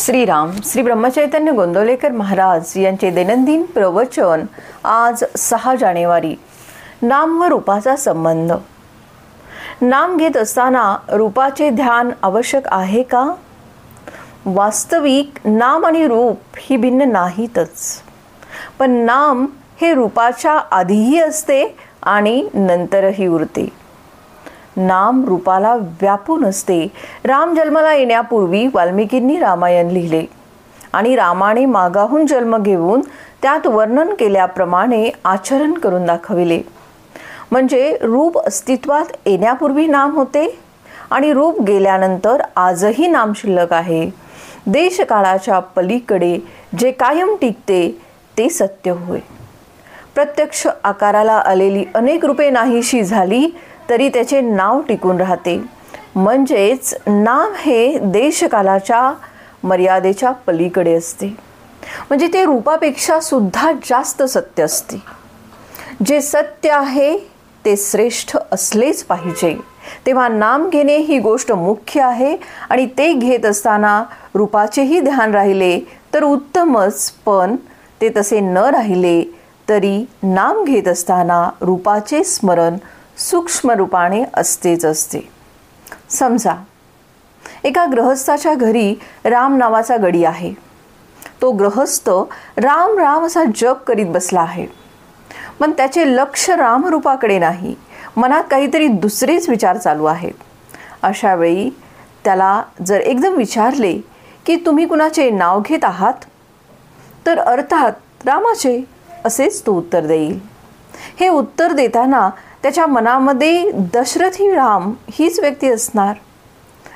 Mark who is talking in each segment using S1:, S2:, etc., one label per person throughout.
S1: श्रीराम श्री ब्रह्मचैतन्य गोंदवलेकर महाराज यांचे दैनंदिन प्रवचन आज 6 जानेवारी। नाम व रूपाचा संबंध। नाम घेत असताना रूपाचे ध्यान आवश्यक आहे का? वास्तविक नाम आणि रूप ही भिन्न नाहीतच, पण नाम हे रूपाच्या आधीही असते आणि नंतरही उरते। नाम रूपाला व्यापून असते। राम जन्माला येण्यापूर्वी वाल्मिकींनी रामायण लिहिले आणि रामाने मागाहून जन्म घेऊन त्यात वर्णन केल्याप्रमाणे आचरण करून दाखविले। म्हणजे रूप अस्तित्वात येण्यापूर्वी नाम होते आणि रूप गेल्यानंतर आजही नाम शिल्लक आहे। देशकाळाच्या पलीकडे जे कायम टिकते ते सत्य होय। प्रत्यक्ष आकाराला आलेली अनेक रूपे नाहीशी झाली तरी त्याचे नाव टिकून राहते। म्हणजेच नाम हे देशकालाच्या मर्यादेच्या पलीकडे असते, म्हणजे ते रूपापेक्षा सुद्धा जास्त सत्य असते। जे सत्य आहे ते श्रेष्ठ असलेच पाहिजे, तेव्हा नाम घेणे ही गोष्ट मुख्य आहे आणि ते घेत असताना रूपाचेही ध्यान राहिले तर उत्तमच, पण ते तसे न राहिले तरी नाम घेत असताना रूपाचे स्मरण सूक्ष्म रूपाने असतेच असते। समजा एका गृहस्थाच्या घरी राम नावाचा गडी आहे। तो गृहस्थ राम राम असा जप करीत बसला आहे, पण त्याचे लक्ष रामरूपाकडे नाही, मनात काहीतरी दुसरेच विचार चालू आहेत। अशा वेळी त्याला जर एकदम विचारले की तुम्ही कुणाचे नाव घेत आहात, तर अर्थात रामाचे असेच तो उत्तर देईल। हे उत्तर देताना त्याच्या मनामध्ये दशरथी राम हीच व्यक्ती असणार,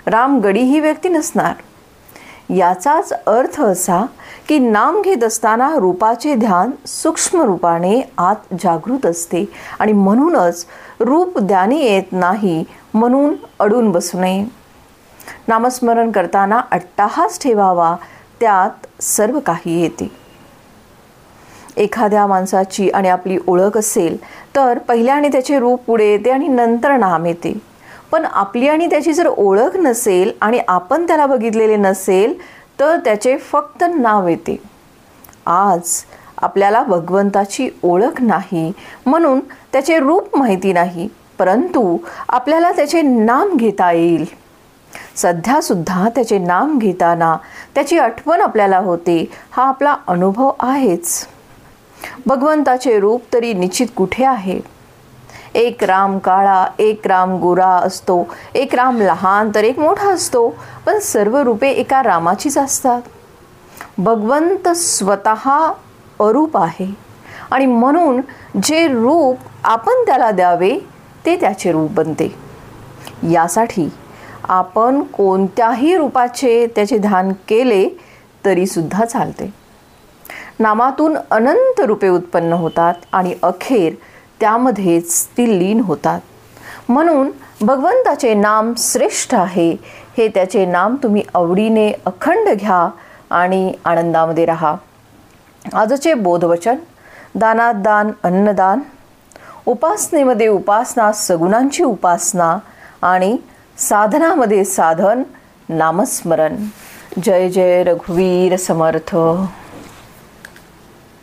S1: राम गडी ही व्यक्ती नसणार। याचाच अर्थ असा की नाम घेत असताना रूपाचे ध्यान सूक्ष्म रूपाने आत जागृत असते आणि म्हणूनच रूप ध्यानी येत नाही म्हणून अडून बसू नये। नामस्मरण करताना अट्टाहास ठेवावा, त्यात सर्व काही येते। एखाद्या माणसाची आणि आपली ओळख असेल तर पहिल्याने त्याचे रूप पुढे येते आणि नंतर नाम येते, पण आपली आणि त्याची जर ओळख नसेल आणि आपण त्याला बघितलेले नसेल तर त्याचे फक्त नाव येते। आज आपल्याला भगवंताची ओळख नाही म्हणून त्याचे रूप माहिती नाही, परंतु आपल्याला त्याचे नाम घेता येईल। सध्या सुद्धा त्याचे नाम घेताना त्याची आठवण आपल्याला होते, हा आपला अनुभव आहेच। भगवंताचे रूप तरी निश्चित कुठे आहे? एक राम काळा, एक राम गोरा असतो, एक राम लहान तर एक मोठा असतो, पण सर्व रूपे एका रामाचीच असतात। भगवंत स्वतः अरूप आहे आणि म्हणून जे रूप आपण त्याला द्यावे ते त्याचे रूप बनते। यासाठी आपण कोणत्याही रूपाचे त्याचे ध्यान केले तरी सुद्धा चालते। नामातून अनंत रूपे उत्पन्न होतात आणि अखेर त्यामध्येच ती लीन होतात। म्हणून भगवंताचे नाम श्रेष्ठ आहे, हे त्याचे नाम तुम्ही आवडीने अखंड घ्या आणि आनंदामध्ये राहा। आजचे बोधवचन: दानात दान अन्नदान, उपासनेमध्ये उपासना सगुणांची उपासना आणि साधनामध्ये साधन नामस्मरण। जय जय रघुवीर समर्थ।